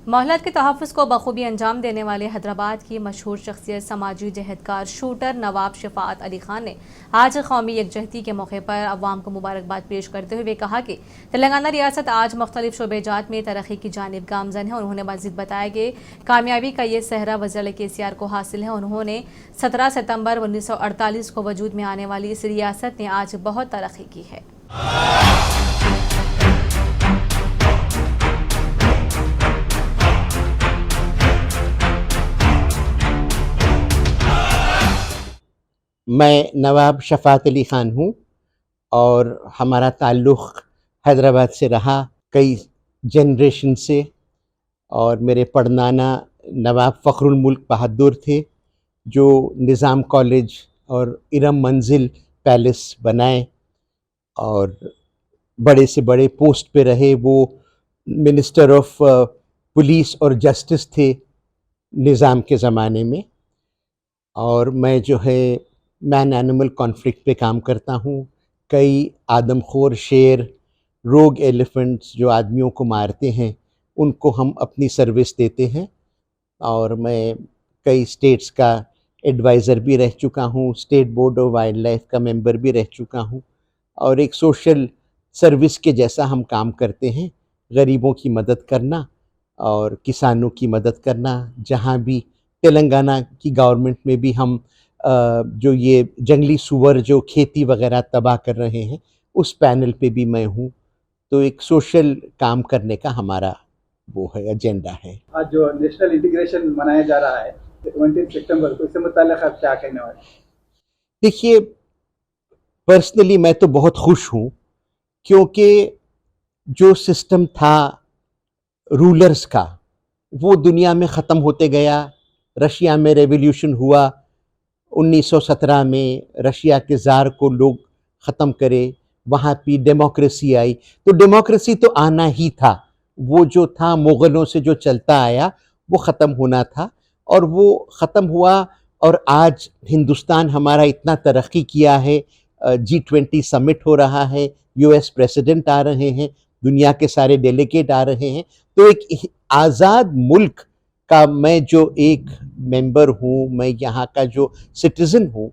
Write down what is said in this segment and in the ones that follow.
मोहल्लत के तहफ़्फ़ुज़ को बखूबी अंजाम देने वाले हैदराबाद की मशहूर शख्सियत समाजी जहदकार शूटर नवाब शफ़ाअत अली खान ने आज कौमी यकजहती के मौके पर अवाम को मुबारकबाद पेश करते हुए कहा कि तेलंगाना रियासत आज मुख्तलिफ शोबेजात में तरक्की की जानिब गामजन है। उन्होंने मज़ीद बताया कि कामयाबी का ये सहरा वज़ीर KCR को हासिल है। उन्होंने 17 सितंबर 1948 को वजूद में आने वाली इस रियासत ने आज बहुत तरक्की की है। मैं नवाब शफ़ाअत अली ख़ान हूँ और हमारा ताल्लुक़ हैदराबाद से रहा कई जनरेशन से। और मेरे पड़नाना नवाब फ़खरुल मुल्क बहादुर थे, जो निज़ाम कॉलेज और इरम मंजिल पैलेस बनाए और बड़े से बड़े पोस्ट पे रहे। वो मिनिस्टर ऑफ पुलिस और जस्टिस थे निज़ाम के ज़माने में। और मैं जो है मैन एनिमल कॉन्फ्लिक्ट पे काम करता हूँ। कई आदमखोर शेर, रोग एलिफेंट्स जो आदमियों को मारते हैं, उनको हम अपनी सर्विस देते हैं। और मैं कई स्टेट्स का एडवाइज़र भी रह चुका हूँ, state board of wild life का मेंबर भी रह चुका हूँ। और एक सोशल सर्विस के जैसा हम काम करते हैं, गरीबों की मदद करना और किसानों की मदद करना। जहाँ भी तेलंगाना की गवर्नमेंट में भी हम जो ये जंगली सूअर जो खेती वगैरह तबाह कर रहे हैं, उस पैनल पे भी मैं हूँ। तो एक सोशल काम करने का हमारा वो है, एजेंडा है। आज जो नेशनल इंटीग्रेशन मनाया जा रहा है 20 सितंबर को, इससे मुताल्लिक़ आप क्या कहने वाले? देखिए, पर्सनली मैं तो बहुत खुश हूँ, क्योंकि जो सिस्टम था रूलर्स का, वो दुनिया में ख़त्म होते गया। रशिया में रेवोल्यूशन हुआ 1917 में, रशिया के ज़ार को लोग ख़त्म करे, वहाँ पे डेमोक्रेसी आई। तो डेमोक्रेसी तो आना ही था, वो जो था मुग़लों से जो चलता आया वो ख़त्म होना था, और वो ख़त्म हुआ। और आज हिंदुस्तान हमारा इतना तरक्की किया है, G20 समिट हो रहा है, US प्रेसिडेंट आ रहे हैं, दुनिया के सारे डेलीगेट आ रहे हैं। तो एक आज़ाद मुल्क का मैं जो एक मेंबर हूँ, मैं यहाँ का जो सिटीज़न हूँ,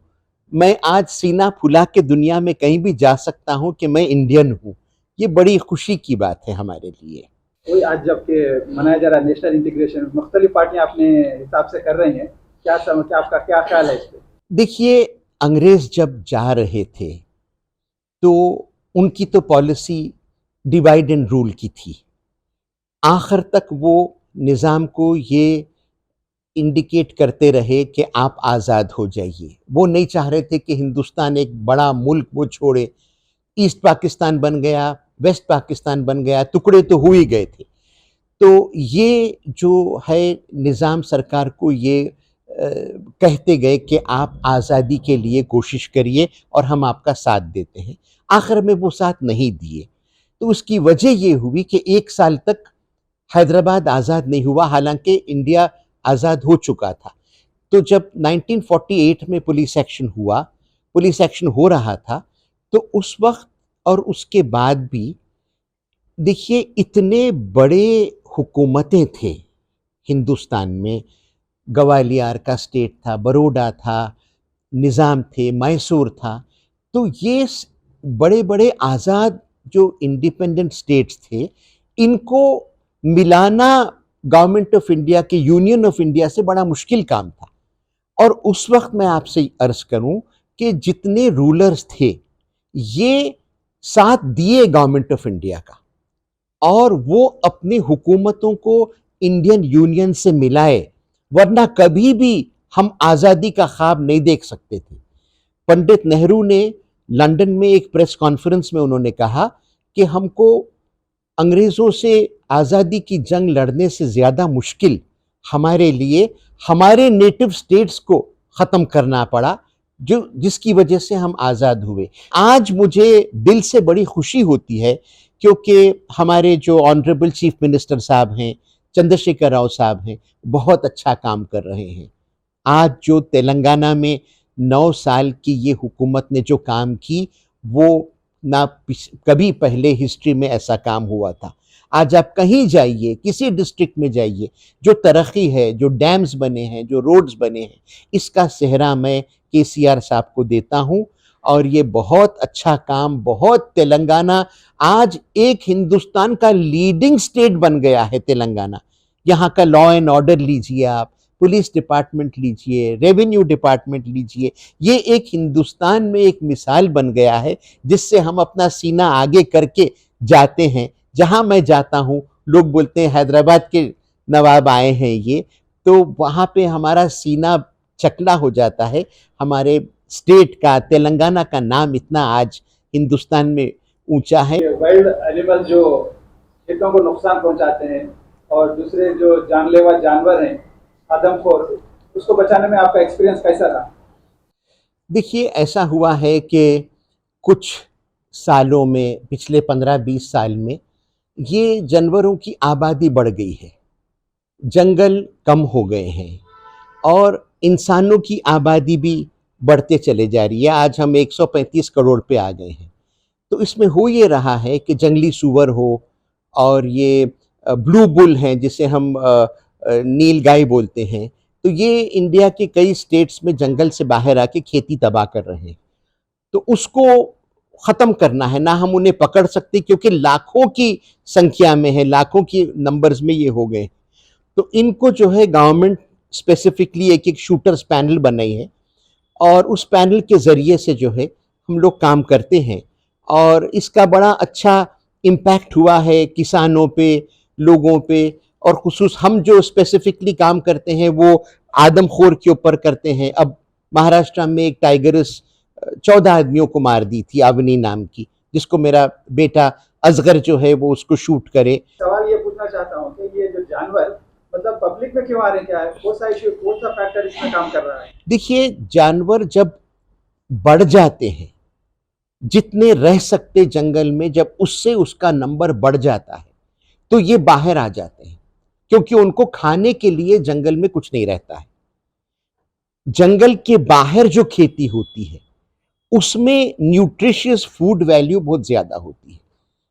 मैं आज सीना फुला के दुनिया में कहीं भी जा सकता हूँ कि मैं इंडियन हूँ। ये बड़ी खुशी की बात है हमारे लिए। वही आज जबकि मनाया जा रहा है नेशनल इंटीग्रेशन, मुख्तलिफ पार्टियां अपने हिसाब से कर रही हैं, क्या आपका क्या ख्याल है इस पे? देखिए, अंग्रेज़ जब जा रहे थे तो उनकी तो पॉलिसी डिवाइड एंड रूल की थी। आखिर तक वो निज़ाम को ये इंडिकेट करते रहे कि आप आज़ाद हो जाइए। वो नहीं चाह रहे थे कि हिंदुस्तान एक बड़ा मुल्क वो छोड़े। ईस्ट पाकिस्तान बन गया, वेस्ट पाकिस्तान बन गया, टुकड़े तो हो ही गए थे। तो ये जो है निज़ाम सरकार को ये कहते गए कि आप आज़ादी के लिए कोशिश करिए और हम आपका साथ देते हैं। आखिर में वो साथ नहीं दिए। तो उसकी वजह ये हुई कि 1 साल तक हैदराबाद आज़ाद नहीं हुआ, हालांकि इंडिया आज़ाद हो चुका था। तो जब 1948 में पुलिस एक्शन हो रहा था, तो उस वक्त और उसके बाद भी देखिए इतने बड़े हुकूमतें थे हिंदुस्तान में। ग्वालियर का स्टेट था, बरोडा था, निज़ाम थे, मैसूर था। तो ये बड़े बड़े आज़ाद जो इंडिपेंडेंट स्टेट्स थे, इनको मिलाना गवर्नमेंट ऑफ इंडिया के, यूनियन ऑफ इंडिया से बड़ा मुश्किल काम था। और उस वक्त मैं आपसे अर्ज़ करूं कि जितने रूलर्स थे, ये साथ दिए गवर्नमेंट ऑफ इंडिया का, और वो अपनी हुकूमतों को इंडियन यूनियन से मिलाए, वरना कभी भी हम आज़ादी का ख्वाब नहीं देख सकते थे। पंडित नेहरू ने लंदन में एक प्रेस कॉन्फ्रेंस में उन्होंने कहा कि हमको अंग्रेज़ों से आज़ादी की जंग लड़ने से ज़्यादा मुश्किल हमारे लिए हमारे नेटिव स्टेट्स को ख़त्म करना पड़ा, जो जिसकी वजह से हम आज़ाद हुए। आज मुझे दिल से बड़ी खुशी होती है, क्योंकि हमारे जो ऑनरेबल चीफ मिनिस्टर साहब हैं, चंद्रशेखर राव साहब हैं, बहुत अच्छा काम कर रहे हैं। आज जो तेलंगाना में 9 साल की ये हुकूमत ने जो काम की, वो ना कभी पहले हिस्ट्री में ऐसा काम हुआ था। आज आप कहीं जाइए, किसी डिस्ट्रिक्ट में जाइए, जो तरक्की है, जो डैम्स बने हैं, जो रोड्स बने हैं, इसका सेहरा मैं केसीआर साहब को देता हूँ। और ये बहुत अच्छा काम, बहुत तेलंगाना आज एक हिंदुस्तान का लीडिंग स्टेट बन गया है तेलंगाना। यहाँ का लॉ एंड ऑर्डर लीजिए आप, पुलिस डिपार्टमेंट लीजिए, रेवेन्यू डिपार्टमेंट लीजिए, ये एक हिंदुस्तान में एक मिसाल बन गया है जिससे हम अपना सीना आगे करके जाते हैं। जहाँ मैं जाता हूँ लोग बोलते हैं हैदराबाद के नवाब आए हैं ये, तो वहाँ पे हमारा सीना चकला हो जाता है। हमारे स्टेट का, तेलंगाना का नाम इतना आज हिंदुस्तान में ऊंचा है। वाइल्ड एनिमल जो खेतों को नुकसान पहुंचाते हैं और दूसरे जो जानलेवा जानवर हैं आदमखोर, उसको बचाने में आपका एक्सपीरियंस कैसा रहा? देखिए, ऐसा हुआ है कि कुछ सालों में, पिछले 15-20 साल में ये जानवरों की आबादी बढ़ गई है, जंगल कम हो गए हैं और इंसानों की आबादी भी बढ़ते चले जा रही है। आज हम 135 करोड़ पे आ गए हैं। तो इसमें हो ये रहा है कि जंगली सूअर हो और ये ब्लू बुल हैं जिसे हम नील गाय बोलते हैं, तो ये इंडिया के कई स्टेट्स में जंगल से बाहर आके खेती तबाह कर रहे हैं। तो उसको ख़त्म करना है ना, हम उन्हें पकड़ सकते क्योंकि लाखों की संख्या में है, लाखों की नंबर्स में ये हो गए। तो इनको जो है गवर्नमेंट स्पेसिफिकली एक शूटर्स पैनल बनाई है और उस पैनल के ज़रिए से जो है हम लोग काम करते हैं और इसका बड़ा अच्छा इम्पैक्ट हुआ है किसानों पे, लोगों पे। और खुसूस हम जो स्पेसिफिकली काम करते हैं वो आदमखोर के ऊपर करते हैं। अब महाराष्ट्र में एक टाइगरस 14 आदमियों को मार दी थी, अवनी नाम की, जिसको मेरा बेटा असगर जो है वो उसको शूट करे। सवाल ये पूछना चाहता हूँ कि ये जो जानवर मतलब पब्लिक में क्यों आ रहे हैं, क्या है, कौन सा इश्यू, कौन सा फैक्टर इसमें काम कर रहा है? देखिए, जानवर जब बढ़ जाते हैं, जितने रह सकते जंगल में, जब उससे उसका नंबर बढ़ जाता है तो ये बाहर आ जाते हैं क्योंकि उनको खाने के लिए जंगल में कुछ नहीं रहता है। जंगल के बाहर जो खेती होती है उसमें न्यूट्रिशियस फूड वैल्यू बहुत ज्यादा होती है।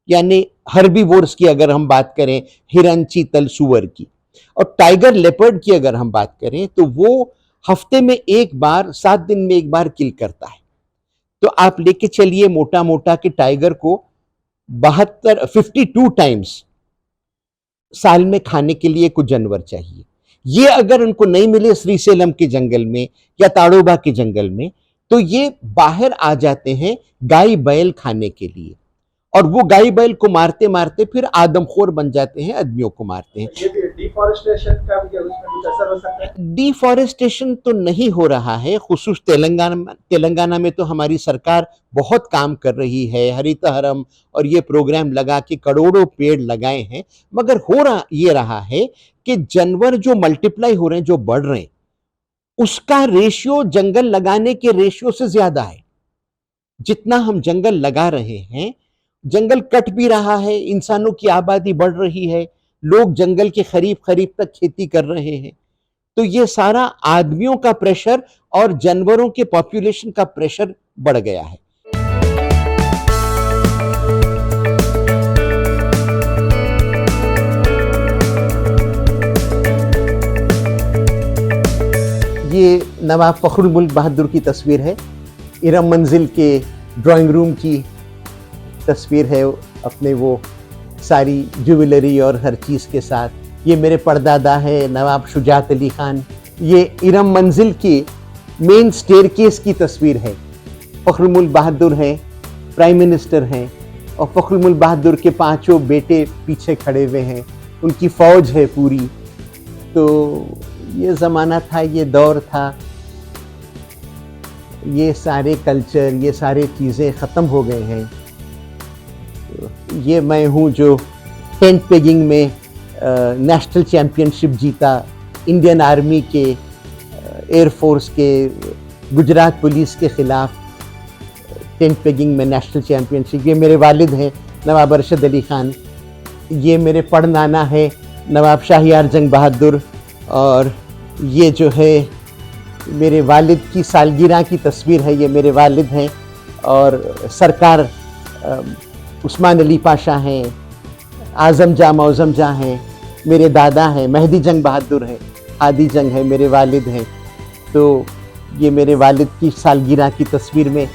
यानी हर्बीवोर्स की अगर हम बात करें, हिरन, चीतल, सुअर की, और टाइगर लेपर्ड की अगर हम बात करें तो वो हफ्ते में एक बार, 7 दिन में एक बार किल करता है। तो आप लेके चलिए मोटा मोटा कि टाइगर को 52 टाइम्स साल में खाने के लिए कुछ जानवर चाहिए। ये अगर उनको नहीं मिले श्रीसेलम के जंगल में या ताड़ोबा के जंगल में, तो ये बाहर आ जाते हैं गाय बैल खाने के लिए और वो गाय बैल को मारते मारते फिर आदमखोर बन जाते हैं, आदमियों को मारते हैं। ये डिफॉरेस्टेशन का भी उसमें कुछ असर हो सकता है? डिफॉरेस्टेशन तो नहीं हो रहा है, खुसूस तेलंगाना में तो हमारी सरकार बहुत काम कर रही है, हरित हरम और ये प्रोग्राम लगा के करोड़ों पेड़ लगाए हैं। मगर हो रहा है कि जानवर जो मल्टीप्लाई हो रहे हैं, जो बढ़ रहे हैं, उसका रेशियो जंगल लगाने के रेशियो से ज्यादा है। जितना हम जंगल लगा रहे हैं, जंगल कट भी रहा है, इंसानों की आबादी बढ़ रही है, लोग जंगल के करीब तक खेती कर रहे हैं। तो ये सारा आदमियों का प्रेशर और जानवरों के पॉपुलेशन का प्रेशर बढ़ गया है। ये नवाब फखरुल मुल्क बहादुर की तस्वीर है, इरम मंजिल के ड्राइंग रूम की तस्वीर है, अपने वो सारी ज्वेलरी और हर चीज़ के साथ। ये मेरे परदादा है नवाब शुजात अली खान। ये इरम मंजिल की मेन स्टेयरकेस की तस्वीर है। फखरुल मुल्क बहादुर हैं, प्राइम मिनिस्टर हैं और फखरुल मुल्क बहादुर के 5 बेटे पीछे खड़े हुए हैं, उनकी फ़ौज है पूरी। तो ये ज़माना था, ये दौर था, ये सारे कल्चर, ये सारे चीज़ें ख़त्म हो गए हैं। ये मैं हूँ जो टेंट पेगिंग में नेशनल चैम्पियनशिप जीता, इंडियन आर्मी के, एयरफोर्स के, गुजरात पुलिस के ख़िलाफ़ टेंट पेगिंग में नेशनल चैम्पियनशिप। ये मेरे वालिद हैं नवाब अरशद अली ख़ान। ये मेरे पड़नाना है नवाब शाहियार जंग बहादुर। और ये जो है मेरे वालिद की सालगिरह की तस्वीर है, ये मेरे वालिद हैं। और सरकार उस्मान अली पाशा हैं, आज़म जहाँ मौज़म जहाँ हैं, मेरे दादा हैं, मेहदी जंग बहादुर हैं, हादी जंग है, मेरे वालिद हैं। तो ये मेरे वालिद की सालगिरह की तस्वीर में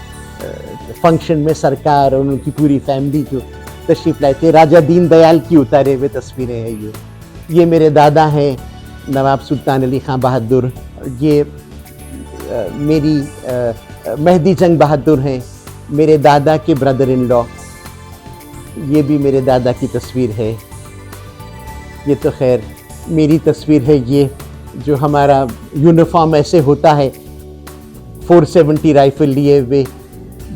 फंक्शन में सरकार और उनकी पूरी फैमिली जो तशरीफ़ लाए थे, राजा दीन दयाल की उतारे हुए तस्वीरें हैं ये मेरे दादा हैं नवाब सुल्तान अली खां बहादुर। ये मेरी मेहदी जंग बहादुर हैं, मेरे दादा के ब्रदर इन लॉ। ये भी मेरे दादा की तस्वीर है। ये तो खैर मेरी तस्वीर है। ये जो हमारा यूनिफॉर्म ऐसे होता है 470 राइफल लिए हुए,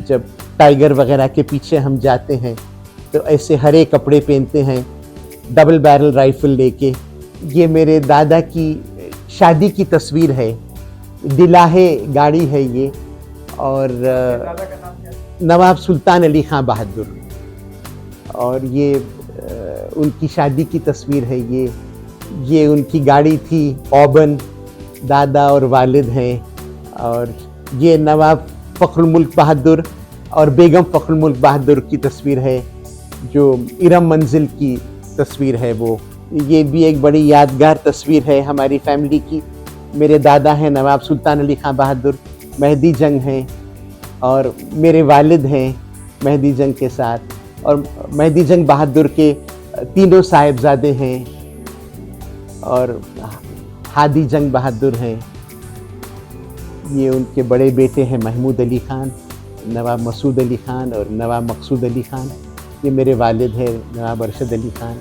जब टाइगर वगैरह के पीछे हम जाते हैं तो ऐसे हरे कपड़े पहनते हैं, डबल बैरल राइफल लेके। ये मेरे दादा की शादी की तस्वीर है, दिलाहे गाड़ी है ये। और दादा का नाम क्या है? नवाब सुल्तान अली खां बहादुर। और ये उनकी शादी की तस्वीर है ये उनकी गाड़ी थी ऑबन, दादा और वालिद हैं। और ये नवाब फ़ख्रुल मुल्क बहादुर और बेगम फ़ख्रुल मुल्क बहादुर की तस्वीर है, जो इरम मंजिल की तस्वीर है वो। ये भी एक बड़ी यादगार तस्वीर है हमारी फैमिली की। मेरे दादा हैं नवाब सुल्तान अली खां बहादुर, मेहदी जंग हैं और मेरे वालिद हैं मेहदी जंग के साथ। और मेहदी जंग बहादुर के तीनों साहिबजादे हैं और हादी जंग बहादुर हैं। ये उनके बड़े बेटे हैं महमूद अली ख़ान, नवाब मसूद अली ख़ान और नवाब मकसूद अली ख़ान। ये मेरे वालिद हैं नवाब अरशद अली ख़ान,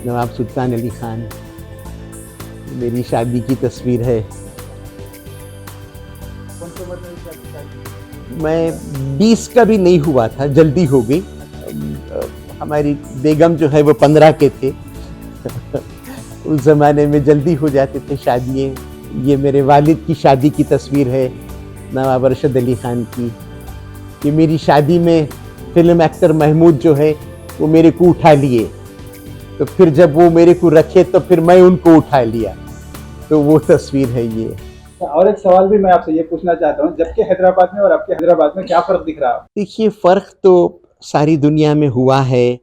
नवाब सुल्तान अली ख़ान। मेरी शादी की तस्वीर है। कौन सी उम्र में शादी की? मैं 20 का भी नहीं हुआ था, जल्दी हो गई। हमारी बेगम जो है वो 15 के थे। उस ज़माने में जल्दी हो जाते थे शादियाँ। ये मेरे वालिद की शादी की तस्वीर है नवाब अरशद अली ख़ान की। ये मेरी शादी में फिल्म एक्टर महमूद जो है वो मेरे को उठा लिए, तो फिर जब वो मेरे को रखे तो फिर मैं उनको उठा लिया, तो वो तस्वीर है ये। और एक सवाल भी मैं आपसे ये पूछना चाहता हूँ, जबकि हैदराबाद में और आपके हैदराबाद में क्या फ़र्क दिख रहा है? देखिए, फ़र्क तो सारी दुनिया में हुआ है।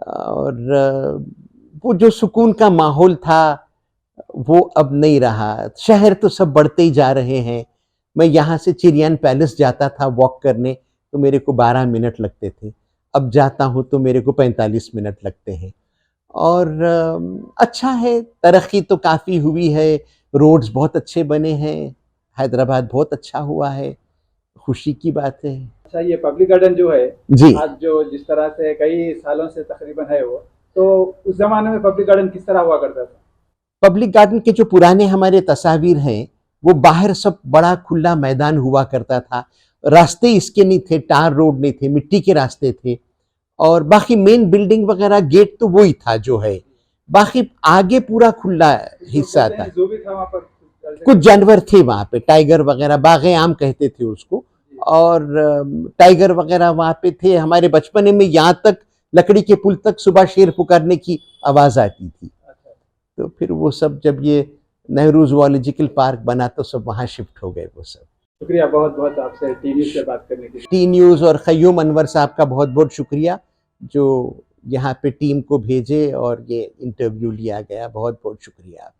और वो जो सुकून का माहौल था वो अब नहीं रहा। शहर तो सब बढ़ते ही जा रहे हैं। मैं यहाँ से चिरियान पैलेस जाता था वॉक करने तो मेरे को 12 मिनट लगते थे, अब जाता हूँ तो मेरे को 45 मिनट लगते हैं। और अच्छा है, तरक्की तो काफ़ी हुई है, रोड्स बहुत अच्छे बने हैं, हैदराबाद बहुत अच्छा हुआ है, खुशी की बात है। अच्छा, ये पब्लिक गार्डन जो है जी। आज जो जिस तरह से कई सालों से तकरीबन है वो, तो उस ज़माने में पब्लिक गार्डन किस तरह हुआ करता था? पब्लिक गार्डन के जो पुराने हमारे तस्वीर हैं वो बाहर सब बड़ा खुला मैदान हुआ करता था। रास्ते इसके नहीं थे, टार रोड नहीं थे, मिट्टी के रास्ते थे। और बाकी मेन बिल्डिंग वगैरह गेट तो वही था जो है, बाकी आगे पूरा खुला हिस्सा था। जो भी था वहाँ पर कुछ जानवर थे वहाँ पे, टाइगर वगैरह, बागे आम कहते थे उसको। और टाइगर वगैरह वहाँ पे थे। हमारे बचपने में यहाँ तक लकड़ी के पुल तक सुबह शेर पुकारने की आवाज़ आती थी। तो फिर वो सब जब ये नेहरू ज़ूलॉजिकल पार्क बना तो सब वहाँ शिफ्ट हो गए वो सब। शुक्रिया बहुत बहुत आपसे टी न्यूज़ से बात करने के लिए। टी न्यूज़ और क़य्यूम अनवर साहब का बहुत बहुत शुक्रिया जो यहाँ पे टीम को भेजे और ये इंटरव्यू लिया गया। बहुत बहुत शुक्रिया।